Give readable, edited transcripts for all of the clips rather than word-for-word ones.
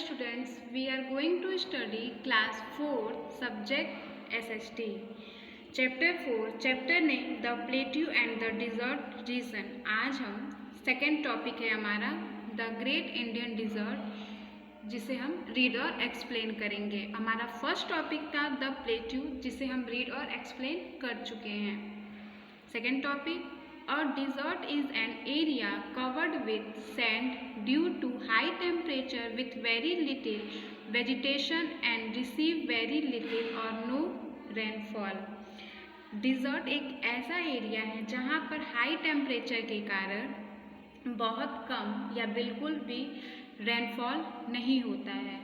students, we are going to study class 4 subject SST. Chapter 4 chapter name the plateau and the desert region. आज हम second topic है हमारा the great Indian dessert, जिसे हम read और explain करेंगे. हमारा फर्स्ट टॉपिक था द प्लेट्यू, जिसे हम रीड और एक्सप्लेन कर चुके हैं. Second topic, a desert is an area covered with sand due to high temperature with very little vegetation and receive very little or no rainfall. Desert एक ऐसा area है जहाँ पर हाई टेम्परेचर के कारण बहुत कम या बिल्कुल भी रेनफॉल नहीं होता है.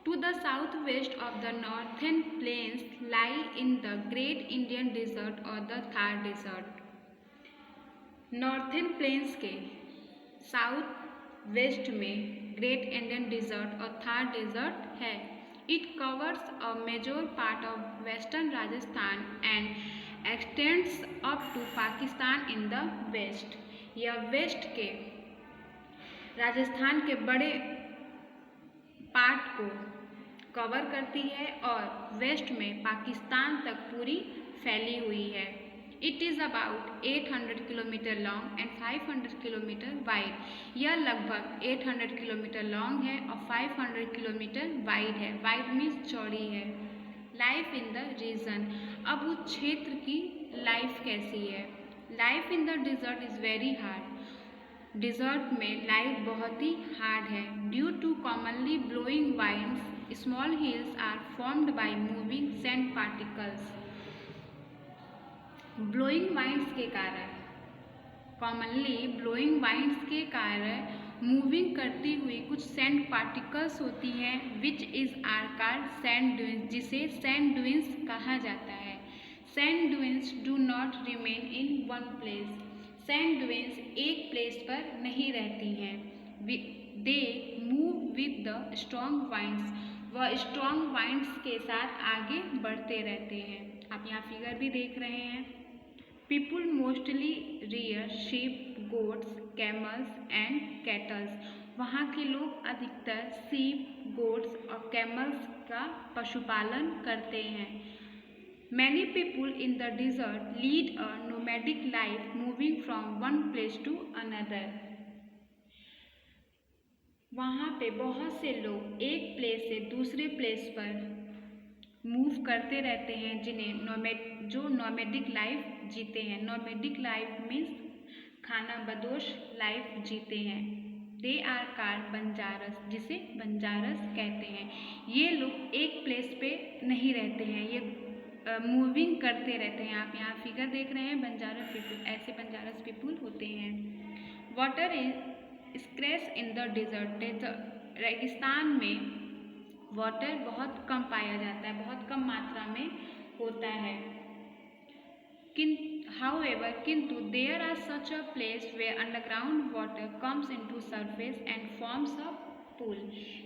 To the southwest of the northern plains lie in the Great Indian Desert or the Thar Desert. Northern plains के साउथ वेस्ट में ग्रेट इंडियन डिजर्ट और थार डेजर्ट है. It covers a major part of western Rajasthan and extends up to Pakistan in the west. यह west के राजस्थान के बड़े part को cover करती है और वेस्ट में पाकिस्तान तक पूरी फैली हुई है. It is about 800 kilometre long and 500 kilometre wide. यह लगभग 800 किलोमीटर लॉन्ग है और 500 किलोमीटर वाइड है. वाइड मीन्स चौड़ी है. Life in the region. अब उस क्षेत्र की लाइफ कैसी है? Life in the desert is very hard. Desert में लाइफ बहुत ही हार्ड है. Due to commonly blowing winds small hills are formed by moving sand particles. Blowing winds के कारण, कॉमनली ब्लोइंग वाइंड्स के कारण मूविंग करती हुई कुछ सैंड पार्टिकल्स होती हैं which is are called sand dunes, जिसे सैंड ड्यून्स कहा जाता है. Sand dunes do not remain in one place. Sand dunes एक प्लेस पर नहीं रहती हैं. They move with the strong winds. वह स्ट्रॉन्ग वाइंड्स के साथ आगे बढ़ते रहते हैं. आप यहाँ फिगर भी देख रहे हैं. People mostly rear sheep, goats, camels and cattle. वहाँ के लोग अधिकतर sheep, goats और camels का पशुपालन करते हैं. Many people in the desert lead a nomadic life, moving from one place to another. वहाँ पे बहुत से लोग एक प्लेस से दूसरे प्लेस पर मूव करते रहते हैं, जिन्हें जो नोमैडिक लाइफ जीते हैं. नोमैडिक लाइफ मीन्स खाना बदोश लाइफ जीते हैं. दे आर कॉल्ड बंजारस, जिसे बंजारस कहते हैं. ये लोग एक प्लेस पे नहीं रहते हैं, ये मूविंग करते रहते हैं. आप यहाँ फिगर देख रहे हैं. बंजारस पीपुल, ऐसे बंजारस पीपुल होते हैं. Water is scratch in the dessert. रेगिस्तान में वाटर बहुत कम पाया जाता है, बहुत कम मात्रा में होता है. However, किंतु there are such a place where underground water comes into surface and forms a pool.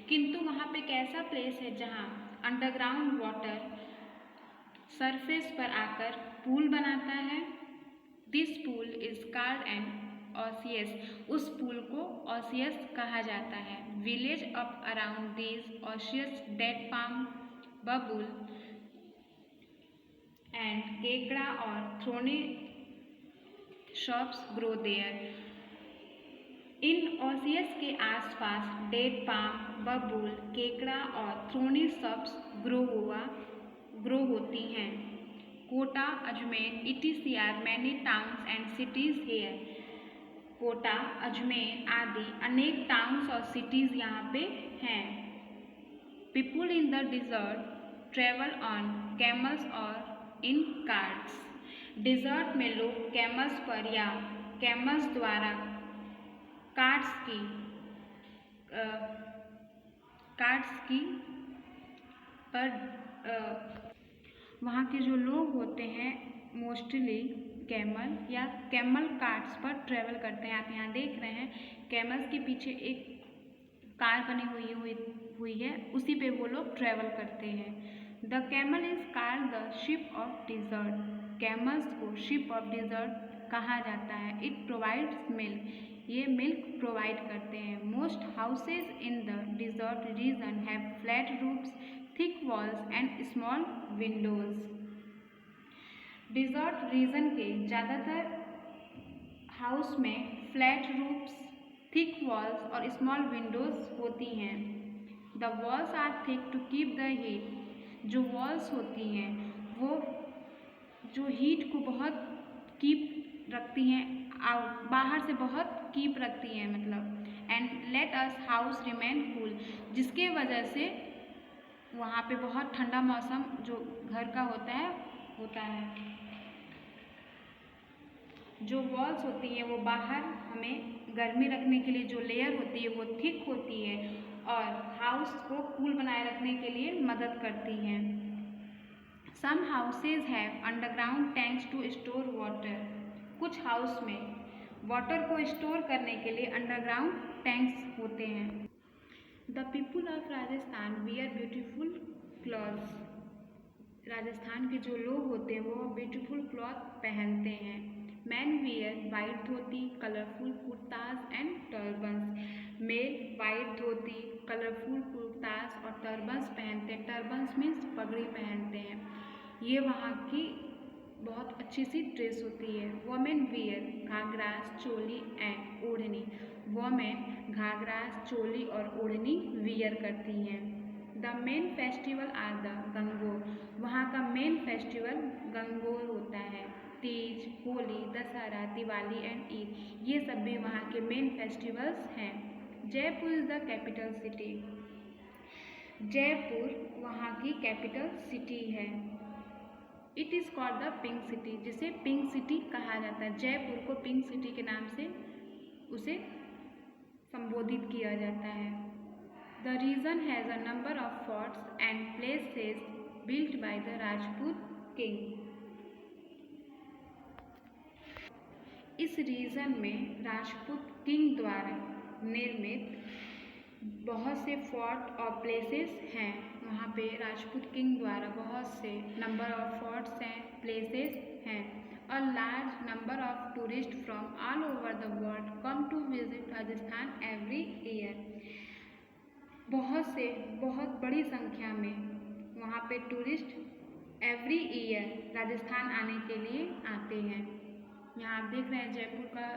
किंतु वहाँ पे एक ऐसा प्लेस है जहाँ अंडरग्राउंड वाटर सरफेस पर आकर पूल बनाता है. This pool is called an oasis. उस पूल को ओसियस कहा जाता है. Village up around this oasis date palm, बबूल एंड केकड़ा और थ्रोनी शॉप्स ग्रो देयर. इन ओसियस के आसपास डेट पाम, बबूल, केकड़ा और थ्रोनी शॉप्स ग्रो होती हैं. Kota, Ajmer, etc. Many towns and cities here. Kota, Ajmer आदि अनेक टाउन्स और सिटीज़ यहाँ पे हैं. People in the desert travel on camels और इन कार्ट्स. डिजर्ट में लोग कैमल्स पर या कैमल्स द्वारा कार्ट्स की पर वहाँ के जो लोग होते हैं मोस्टली कैमल या कैमल कार्ट्स पर ट्रेवल करते हैं. आप यहाँ देख रहे हैं कैमल्स के पीछे एक कार बनी हुई है, उसी पे वो लोग ट्रेवल करते हैं. The camel is called the ship of desert. Camels को शिप ऑफ डिजर्ट कहा जाता है. It provides milk. ये मिल्क प्रोवाइड करते हैं. Most houses in the desert desert region have flat roofs, thick walls and small windows. Desert region के ज़्यादातर house में फ्लैट रूफ्स, थिक वॉल्स और स्मॉल विंडोज होती हैं। The walls are thick to keep the heat. जो walls होती हैं वो जो हीट को बहुत कीप रखती हैं, आउट बाहर से बहुत कीप रखती हैं मतलब। And let us house remain cool, जिसके वजह से वहाँ पे बहुत ठंडा मौसम जो घर का होता है। जो वॉल्स होती हैं वो बाहर हमें गर्मी रखने के लिए जो लेयर होती है वो थिक होती है और हाउस को कूल बनाए रखने के लिए मदद करती हैं। Some houses have underground tanks to store water. कुछ हाउस में वाटर को स्टोर करने के लिए अंडरग्राउंड टैंक्स होते हैं। The people of Rajasthan wear beautiful clothes. Rajasthan के जो लोग होते हैं वो ब्यूटीफुल क्लॉथ पहनते हैं। Man wear white dhoti, colourful kurtas and turbans. Male white dhoti, colourful kurtas और टर्बन्स पहनते हैं। टर्बन्स मीन्स पगड़ी पहनते हैं। ये वहाँ की बहुत अच्छी सी ड्रेस होती है। Women wear ghagras, choli and odhni. Women ghagras, choli और ओढ़नी वियर करती हैं। The main festival are the Gangaur. वहाँ का मेन फेस्टिवल गंगोर होता है। तीज, होली, दशहरा, दिवाली एंड ईद, ये सब भी वहाँ के मेन फेस्टिवल्स हैं। Jaipur is the capital city. Jaipur वहाँ की कैपिटल सिटी है। It is called the pink city, जिसे पिंक सिटी कहा जाता है। जयपुर को पिंक सिटी के नाम से उसे संबोधित किया जाता है। The region has a number of forts and places built by the Rajput king. इस रीजन में राजपूत किंग द्वारा निर्मित बहुत से फोर्ट और प्लेसेस हैं। वहाँ पे राजपूत किंग द्वारा बहुत से नंबर ऑफ फोर्ट्स हैं, प्लेसेस हैं। A large number of tourists from all over the world come to visit Rajasthan every year. बहुत बड़ी संख्या में वहाँ पे टूरिस्ट एवरी ईयर राजस्थान आने के लिए आते हैं। यहाँ आप देख रहे हैं जयपुर का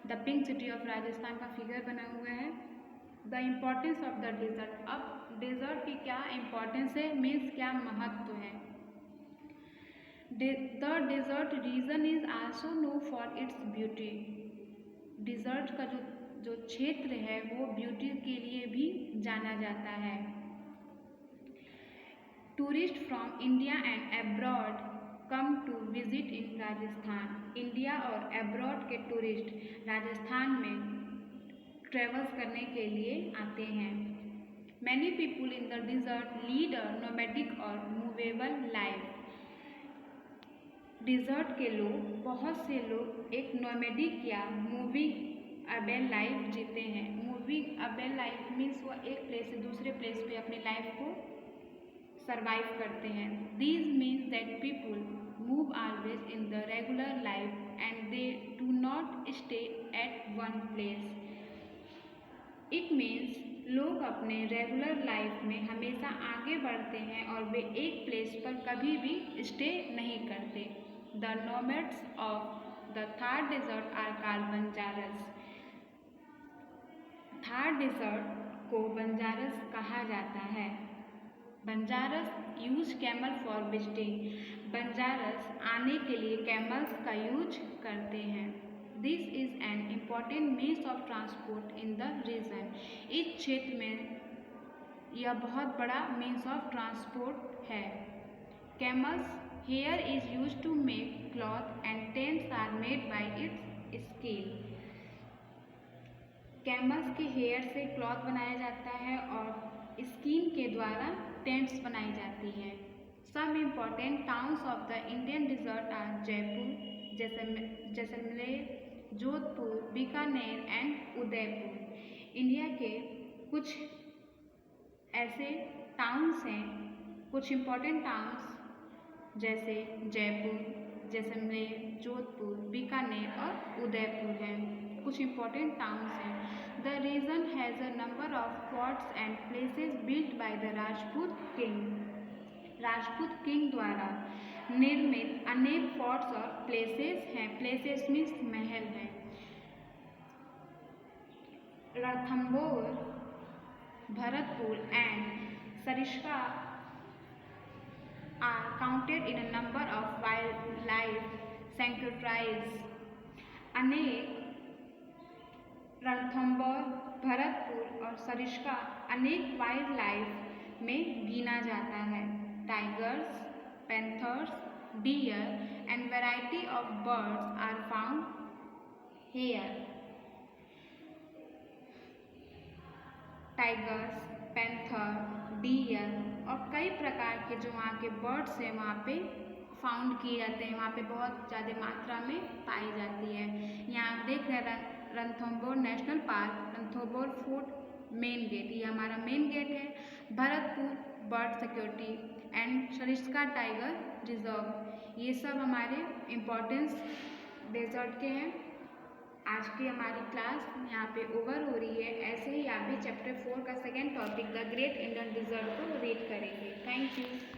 the pink city of Rajasthan का फिगर बना हुआ है। The importance of the desert. अब डेजर्ट की क्या इम्पोर्टेंस है, मीन्स क्या महत्व है। The desert region is also known for its beauty. Desert का जो क्षेत्र है वो ब्यूटी के लिए भी जाना जाता है। Tourist from India and abroad come to visit in Rajasthan. India और एब्रॉड के टूरिस्ट राजस्थान में ट्रेवल्स करने के लिए आते हैं। Many people in the desert lead a nomadic और मूवेबल लाइफ। डिजर्ट के लोग, बहुत से लोग एक नोमैडिक या मूविंग अबेल लाइफ जीते हैं। मूविंग अबेल लाइफ मीन्स वो एक प्लेस से दूसरे प्लेस पे अपनी लाइफ को सर्वाइव करते हैं। These means that people move always in the regular life and they do not stay at one place. It means लोग अपने रेगुलर लाइफ में हमेशा आगे बढ़ते हैं और वे एक प्लेस पर कभी भी स्टे नहीं करते। The nomads of the Thar desert are called Banjaras. Thar desert को बंजारस कहा जाता है। Banjaras use camel for visiting. Banjaras आने के लिए कैमल्स का यूज करते हैं। This is an important means of transport in the region. इस क्षेत्र में यह बहुत बड़ा मीन्स ऑफ ट्रांसपोर्ट है। Camels hair is use to make cloth and tents are made by its skin. कैमल्स के हेयर से क्लॉथ बनाया जाता है और स्किन के द्वारा टेंट्स बनाई जाती हैं। Some important towns of the Indian desert are Jaipur, Jaisalmer, Jodhpur, Bikaner and Udaipur. India के कुछ ऐसे टाउन्स हैं, कुछ इम्पॉर्टेंट टाउन्स जैसे जयपुर, जैसलमेर, जोधपुर, बीकानेर और उदयपुर हैं। कुछ इम्पोर्टेंट टाउन्स हैं। The region has a number of forts and places built by the Rajput king. Rajput king द्वारा निर्मित अनेक फोर्ट्स और प्लेसेस हैं। प्लेसेस मीन्स महल हैं। Ranthambore, Bharatpur and Sariska are counted in a number of wildlife sanctuaries. अनेक रणथंबोर, भरतपुर और सरिस्का अनेक वाइल्ड लाइफ में गिना जाता है। Tigers, panthers, deer and variety of birds are found here. Tigers, panther, deer और कई प्रकार के जो वहाँ के बर्ड्स हैं वहाँ पे फाउंड किए जाते हैं, वहाँ पे बहुत ज़्यादा मात्रा में पाई जाती है। यहाँ आप देख रहे हैं Ranthambore national park, Ranthambore fort main gate, ये हमारा मेन गेट है। Bharatpur bird security and Sariska tiger reserve, ये सब हमारे इम्पोर्टेंस डेजर्ट के हैं। आज की हमारी क्लास यहाँ पे ओवर हो रही है। ऐसे ही आप भी चैप्टर 4 का second topic the great Indian desert को रीड करेंगे। Thank you.